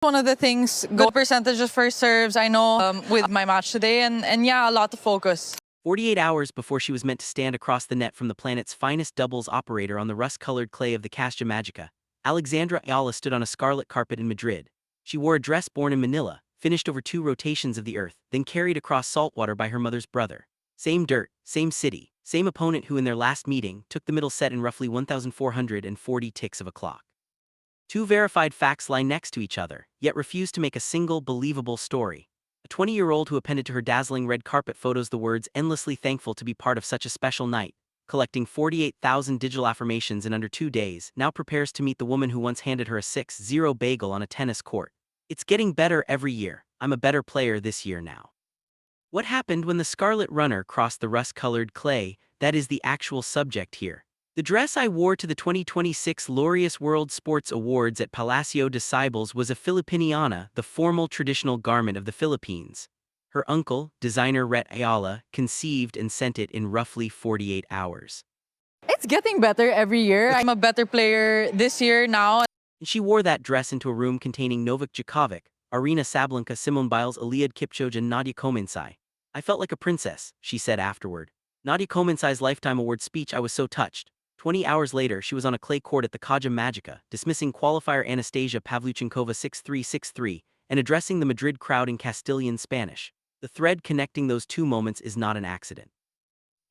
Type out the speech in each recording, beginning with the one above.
One of the things, good percentage of first serves, I know, with my match today, and yeah, a lot of focus. 48 hours before she was meant to stand across the net from the planet's finest doubles operator on the rust-colored clay of the Castilla Magica, Alexandra Eala stood on a scarlet carpet in Madrid. She wore a dress born in Manila, finished over 2 rotations of the Earth, then carried across saltwater by her mother's brother. Same dirt, same city, same opponent who in their last meeting took the middle set in roughly 1,440 ticks of a clock. 2 verified facts lie next to each other, yet refuse to make a single believable story. A 20-year-old who appended to her dazzling red carpet photos the words "endlessly thankful to be part of such a special night," collecting 48,000 digital affirmations in under 2 days, now prepares to meet the woman who once handed her a 6-0 bagel on a tennis court. It's getting better every year. I'm a better player this year now. What happened when the Scarlet Runner crossed the rust-colored clay? That is the actual subject here. The dress I wore to the 2026 Laureus World Sports Awards at Palacio de Cibeles was a Filipiniana, the formal traditional garment of the Philippines. Her uncle, designer Eala, conceived and sent it in roughly 48 hours. It's getting better every year. I'm a better player this year now. And she wore that dress into a room containing Novak Djokovic, Arina Sabalenka, Simone Biles, Eliud Kipchoge, and Nadia Comaneci. I felt like a princess, she said afterward. Nadia Comaneci's Lifetime Award speech, I was so touched. 20 hours later, she was on a clay court at the Castilla Magica, dismissing qualifier Anastasia Pavlyuchenkova 6-3, and addressing the Madrid crowd in Castilian Spanish. The thread connecting those 2 moments is not an accident.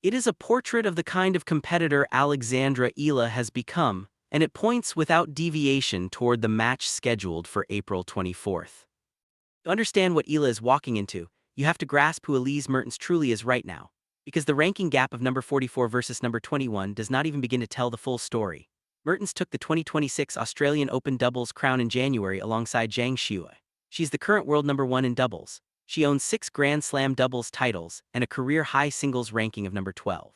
It is a portrait of the kind of competitor Alexandra Eala has become, and it points without deviation toward the match scheduled for April 24th. To understand what Eala is walking into, you have to grasp who Elise Mertens truly is right now, because the ranking gap of number 44 versus number 21 does not even begin to tell the full story. Mertens took the 2026 Australian Open doubles crown in January alongside Zhang Shuai. She's the current world number 1 in doubles. She owns 6 Grand Slam doubles titles and a career-high singles ranking of number 12.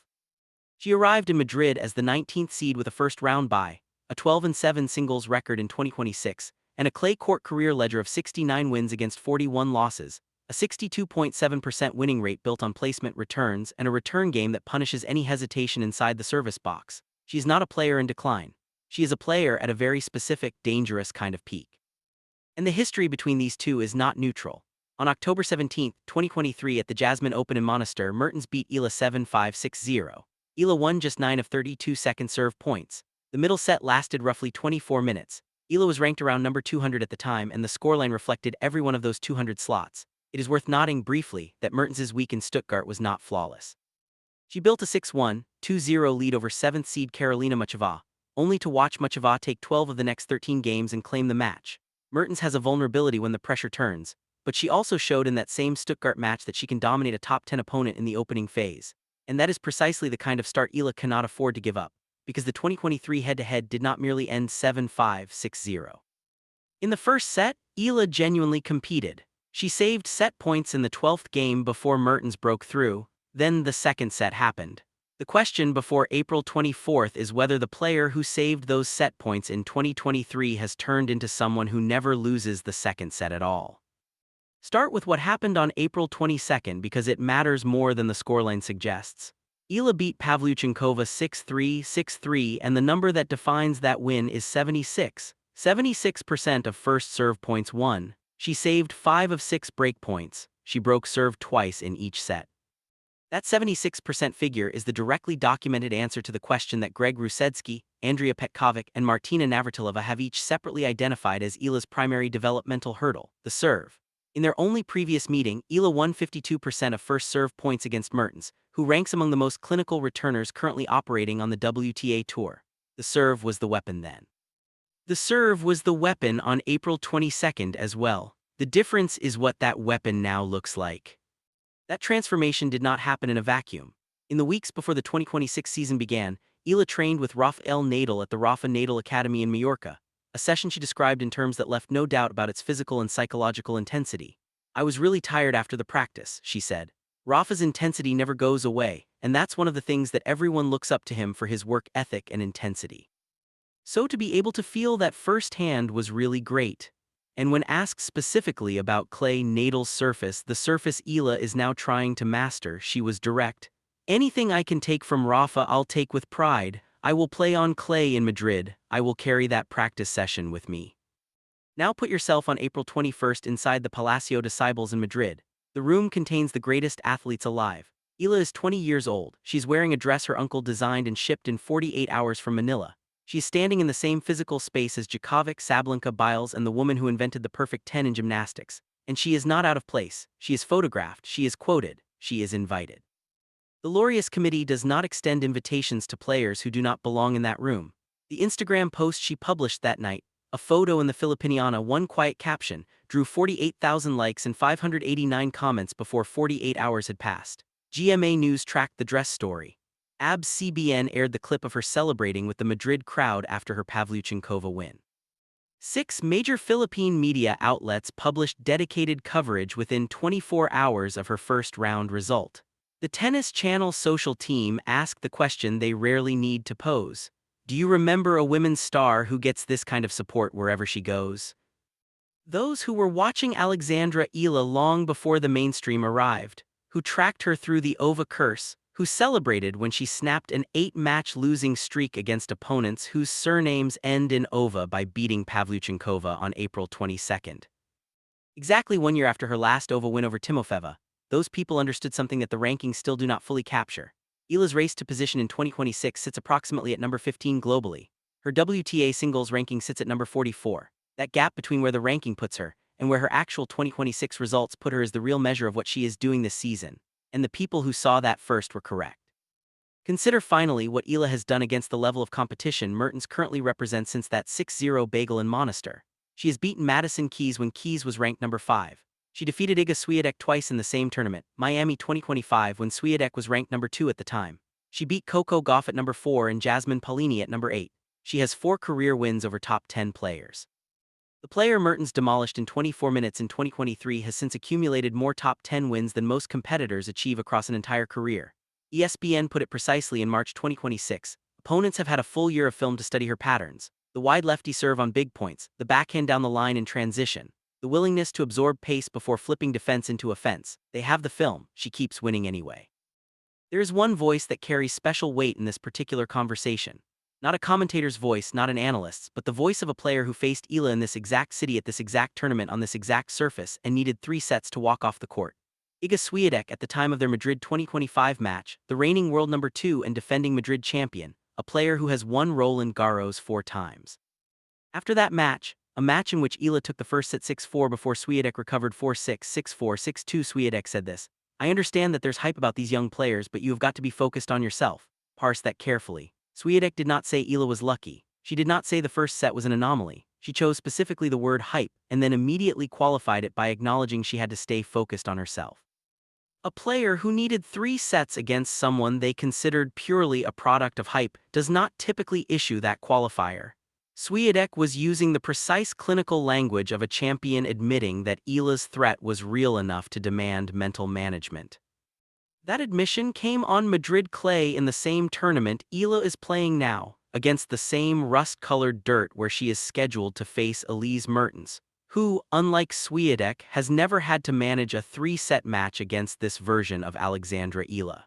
She arrived in Madrid as the 19th seed with a first-round bye, a 12-7 singles record in 2026, and a clay court career ledger of 69 wins against 41 losses, a 62.7% winning rate built on placement returns and a return game that punishes any hesitation inside the service box. She's not a player in decline. She is a player at a very specific, dangerous kind of peak. And the history between these two is not neutral. On October 17, 2023 at the Jasmine Open in Monastir, Mertens beat Eala 7-5, 6-0. Eala won just 9 of 32 second serve points. The middle set lasted roughly 24 minutes. Eala was ranked around number 200 at the time, and the scoreline reflected every one of those 200 slots. It is worth noting briefly that Mertens' week in Stuttgart was not flawless. She built a 6-1, 2-0 lead over 7th seed Karolina Muchova, only to watch Muchova take 12 of the next 13 games and claim the match. Mertens has a vulnerability when the pressure turns, but she also showed in that same Stuttgart match that she can dominate a top 10 opponent in the opening phase. And that is precisely the kind of start Eala cannot afford to give up, because the 2023 head-to-head did not merely end 7-5, 6-0. In the first set, Eala genuinely competed. She saved set points in the 12th game before Mertens broke through. Then the second set happened. The question before April 24th is whether the player who saved those set points in 2023 has turned into someone who never loses the second set at all. Start with what happened on April 22nd because it matters more than the scoreline suggests. Eala beat Pavlyuchenkova 6-3, 6-3, and the number that defines that win is 76. 76% of first serve points won. She saved 5 of 6 break points. She broke serve twice in each set. That 76% figure is the directly documented answer to the question that Greg Rusedski, Andrea Petkovic, and Martina Navratilova have each separately identified as Eala's primary developmental hurdle, the serve. In their only previous meeting, Eala won 52% of first serve points against Mertens, who ranks among the most clinical returners currently operating on the WTA Tour. The serve was the weapon then. The serve was the weapon on April 22nd as well. The difference is what that weapon now looks like. That transformation did not happen in a vacuum. In the weeks before the 2026 season began, Eala trained with Rafael Nadal at the Rafa Nadal Academy in Mallorca, a session she described in terms that left no doubt about its physical and psychological intensity. I was really tired after the practice, she said. Rafa's intensity never goes away, and that's one of the things that everyone looks up to him for, his work ethic and intensity. So to be able to feel that firsthand was really great. And when asked specifically about clay Nadal's surface, the surface Eala is now trying to master, she was direct. Anything I can take from Rafa I'll take with pride. I will play on clay in Madrid. I will carry that practice session with me. Now put yourself on April 21st inside the Palacio de Cibeles in Madrid. The room contains the greatest athletes alive. Eala is 20 years old. She's wearing a dress her uncle designed and shipped in 48 hours from Manila. She's standing in the same physical space as Djokovic, Sablenka, Biles, and the woman who invented the perfect 10 in gymnastics. And she is not out of place. She is photographed, she is quoted, she is invited. The Laureus Committee does not extend invitations to players who do not belong in that room. The Instagram post she published that night, a photo in the Filipiniana, one quiet caption, drew 48,000 likes and 589 comments before 48 hours had passed. GMA News tracked the dress story. ABS-CBN aired the clip of her celebrating with the Madrid crowd after her Pavlyuchenkova win. 6 major Philippine media outlets published dedicated coverage within 24 hours of her first-round result. The Tennis Channel social team asked the question they rarely need to pose. Do you remember a women's star who gets this kind of support wherever she goes? Those who were watching Alexandra Eala long before the mainstream arrived, who tracked her through the OVA curse, who celebrated when she snapped an 8-match losing streak against opponents whose surnames end in OVA by beating Pavlyuchenkova on April 22nd. Exactly 1 year after her last OVA win over Timofeva, those people understood something that the rankings still do not fully capture. Eala's race to position in 2026 sits approximately at number 15 globally. Her WTA singles ranking sits at number 44. That gap between where the ranking puts her and where her actual 2026 results put her is the real measure of what she is doing this season. And the people who saw that first were correct. Consider finally what Eala has done against the level of competition Mertens currently represents since that 6-0 bagel in Monastir. She has beaten Madison Keys when Keys was ranked number 5. She defeated Iga Swiatek twice in the same tournament, Miami 2025, when Swiatek was ranked number 2 at the time. She beat Coco Gauff at number 4 and Jasmine Paolini at number 8. She has 4 career wins over top 10 players. The player Mertens demolished in 24 minutes in 2023 has since accumulated more top 10 wins than most competitors achieve across an entire career. ESPN put it precisely in March 2026. Opponents have had a full year of film to study her patterns. The wide lefty serve on big points, the backhand down the line in transition, the willingness to absorb pace before flipping defense into offense. They have the film, she keeps winning anyway. There is one voice that carries special weight in this particular conversation. Not a commentator's voice, not an analyst's, but the voice of a player who faced Eala in this exact city at this exact tournament on this exact surface and needed 3 sets to walk off the court. Iga Swiatek at the time of their Madrid 2025 match, the reigning world number 2 and defending Madrid champion, a player who has won Roland Garros 4 times. After that match, a match in which Eala took the first set 6-4 before Swiatek recovered 4-6, 6-4, 6-2, Swiatek said this: "I understand that there's hype about these young players, but you have got to be focused on yourself. Parse that carefully." Swiatek did not say Eala was lucky. She did not say the first set was an anomaly. She chose specifically the word hype and then immediately qualified it by acknowledging she had to stay focused on herself. A player who needed 3 sets against someone they considered purely a product of hype does not typically issue that qualifier. Swiatek was using the precise clinical language of a champion admitting that Eala's threat was real enough to demand mental management. That admission came on Madrid clay in the same tournament Eala is playing now, against the same rust-colored dirt where she is scheduled to face Elise Mertens, who, unlike Swiatek, has never had to manage a 3-set match against this version of Alexandra Eala.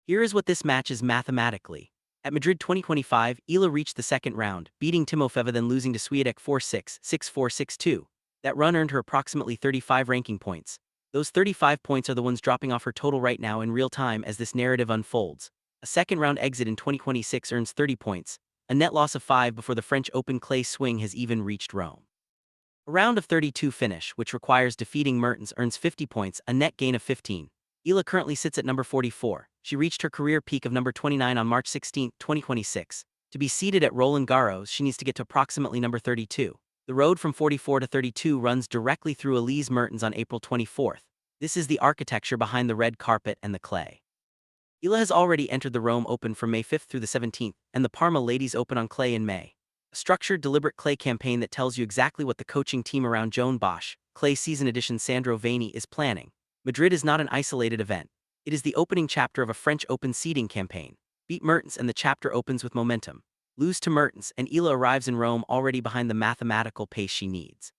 Here is what this match is mathematically. At Madrid 2025, Eala reached the second round, beating Timofeva then losing to Swiatek 4-6, 6-4, 6-2. That run earned her approximately 35 ranking points. Those 35 points are the ones dropping off her total right now in real time as this narrative unfolds. A second-round exit in 2026 earns 30 points, a net loss of 5 before the French Open clay swing has even reached Rome. A round of 32 finish, which requires defeating Mertens, earns 50 points, a net gain of 15. Eala currently sits at number 44. She reached her career peak of number 29 on March 16, 2026. To be seated at Roland Garros, she needs to get to approximately number 32. The road from 44 to 32 runs directly through Elise Mertens on April 24th. This is the architecture behind the red carpet and the clay. Eala has already entered the Rome Open from May 5th through the 17th, and the Parma Ladies Open on clay in May. A structured, deliberate clay campaign that tells you exactly what the coaching team around Joan Bosch, clay season edition Sandro Vani, is planning. Madrid is not an isolated event. It is the opening chapter of a French Open seeding campaign. Beat Mertens and the chapter opens with momentum. Lose to Mertens and Eala arrives in Rome already behind the mathematical pace she needs.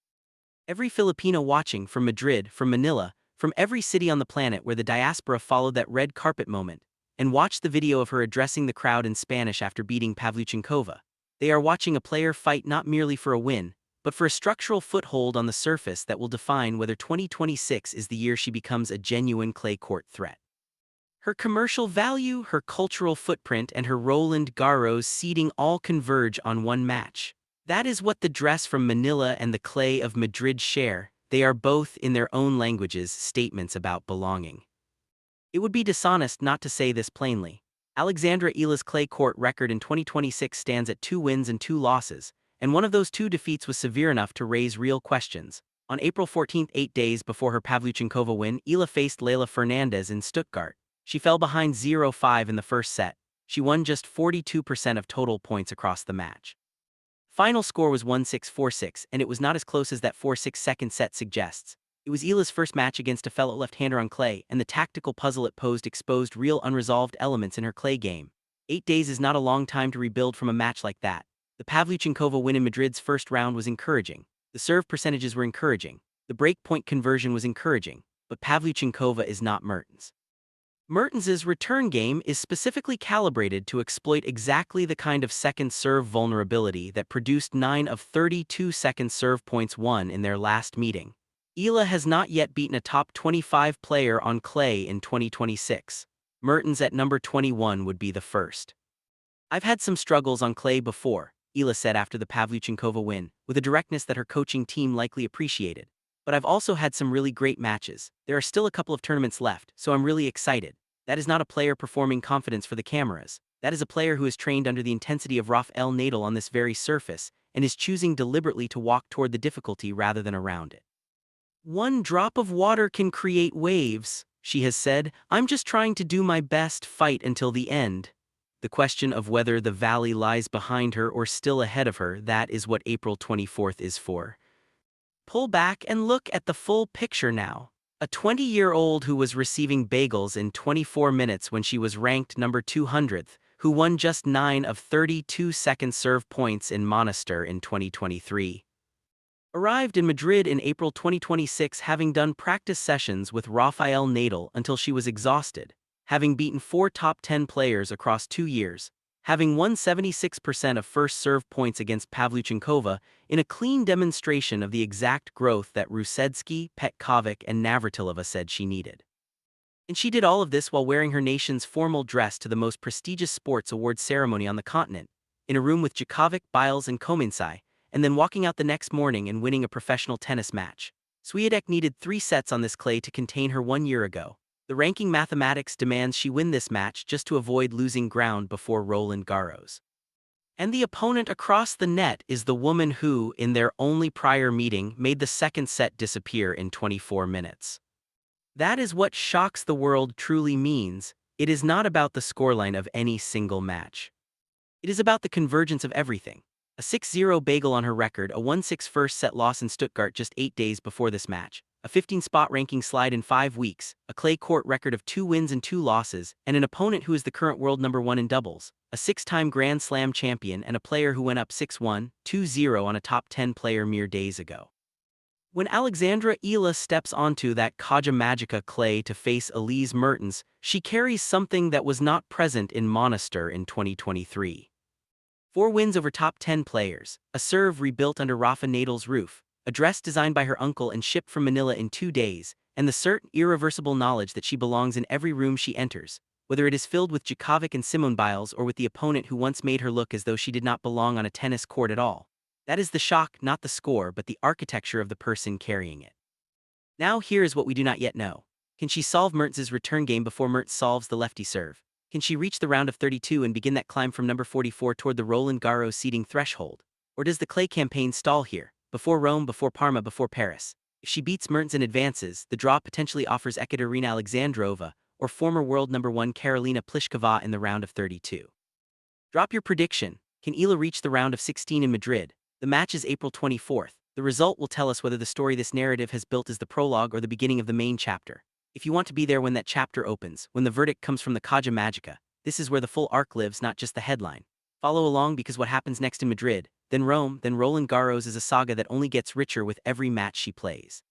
Every Filipino watching, from Madrid, from Manila, from every city on the planet where the diaspora followed that red carpet moment, and watched the video of her addressing the crowd in Spanish after beating Pavlyuchenkova. They are watching a player fight not merely for a win, but for a structural foothold on the surface that will define whether 2026 is the year she becomes a genuine clay court threat. Her commercial value, her cultural footprint, and her Roland Garros seeding all converge on one match. That is what the dress from Manila and the clay of Madrid share. They are both, in their own languages, statements about belonging. It would be dishonest not to say this plainly. Alexandra Eala's clay court record in 2026 stands at 2 wins and 2 losses, and one of those 2 defeats was severe enough to raise real questions. On April 14, 8 days before her Pavlyuchenkova win, Eala faced Leylah Fernandez in Stuttgart. She fell behind 0-5 in the first set. She won just 42% of total points across the match. Final score was 1-6, 4-6, and it was not as close as that 4-6 second set suggests. It was Eala's first match against a fellow left-hander on clay, and the tactical puzzle it posed exposed real unresolved elements in her clay game. 8 days is not a long time to rebuild from a match like that. The Pavlyuchenkova win in Madrid's first round was encouraging. The serve percentages were encouraging. The break point conversion was encouraging. But Pavlyuchenkova is not Mertens. Mertens's return game is specifically calibrated to exploit exactly the kind of second serve vulnerability that produced 9 of 32 second serve points won in their last meeting. Eala has not yet beaten a top 25 player on clay in 2026. Mertens at number 21 would be the first. "I've had some struggles on clay before," Eala said after the Pavlyuchenkova win, with a directness that her coaching team likely appreciated. "But I've also had some really great matches. There are still a couple of tournaments left, so I'm really excited." That is not a player performing confidence for the cameras. That is a player who is trained under the intensity of Rafael Nadal on this very surface, and is choosing deliberately to walk toward the difficulty rather than around it. "One drop of water can create waves," she has said. "I'm just trying to do my best, fight until the end." The question of whether the valley lies behind her or still ahead of her, that is what April 24th is for. Pull back and look at the full picture now. A 20-year-old who was receiving bagels in 24 minutes when she was ranked number 200th, who won just 9 of 32 second serve points in Monastir in 2023. Arrived in Madrid in April 2026 having done practice sessions with Rafael Nadal until she was exhausted, having beaten 4 top 10 players across 2 years, having won 76% of first serve points against Pavlyuchenkova in a clean demonstration of the exact growth that Rusedski, Petkovic, and Navratilova said she needed. And she did all of this while wearing her nation's formal dress to the most prestigious sports awards ceremony on the continent, in a room with Djokovic, Biles, and Kominsai, and then walking out the next morning and winning a professional tennis match. Swiatek needed 3 sets on this clay to contain her 1 year ago. The ranking mathematics demands she win this match just to avoid losing ground before Roland Garros. And the opponent across the net is the woman who, in their only prior meeting, made the second set disappear in 24 minutes. That is what shocks the world truly means. It is not about the scoreline of any single match. It is about the convergence of everything. A 6-0 bagel on her record, a 1-6 first set loss in Stuttgart just 8 days before this match, a 15-spot ranking slide in 5 weeks, a clay court record of 2 wins and 2 losses, and an opponent who is the current world number 1 in doubles, a 6-time Grand Slam champion and a player who went up 6-1, 2-0 on a top 10 player mere days ago. When Alexandra Eala steps onto that Kaja Magica clay to face Elise Mertens, she carries something that was not present in Monastir in 2023. 4 wins over top 10 players, a serve rebuilt under Rafa Nadal's roof, a dress designed by her uncle and shipped from Manila in 2 days, and the certain irreversible knowledge that she belongs in every room she enters, whether it is filled with Djokovic and Simone Biles or with the opponent who once made her look as though she did not belong on a tennis court at all. That is the shock, not the score, but the architecture of the person carrying it. Now here is what we do not yet know. Can she solve Mertens' return game before Mertens solves the lefty serve? Can she reach the round of 32 and begin that climb from number 44 toward the Roland Garros seeding threshold? Or does the clay campaign stall here, before Rome, before Parma, before Paris? If she beats Mertens and advances, the draw potentially offers Ekaterina Alexandrova or former world number 1 Karolina Pliskova in the round of 32. Drop your prediction. Can Eala reach the round of 16 in Madrid? The match is April 24th. The result will tell us whether the story this narrative has built is the prologue or the beginning of the main chapter. If you want to be there when that chapter opens, when the verdict comes from the Kaja Magica, this is where the full arc lives, not just the headline. Follow along because what happens next in Madrid, then Rome, then Roland Garros is a saga that only gets richer with every match she plays.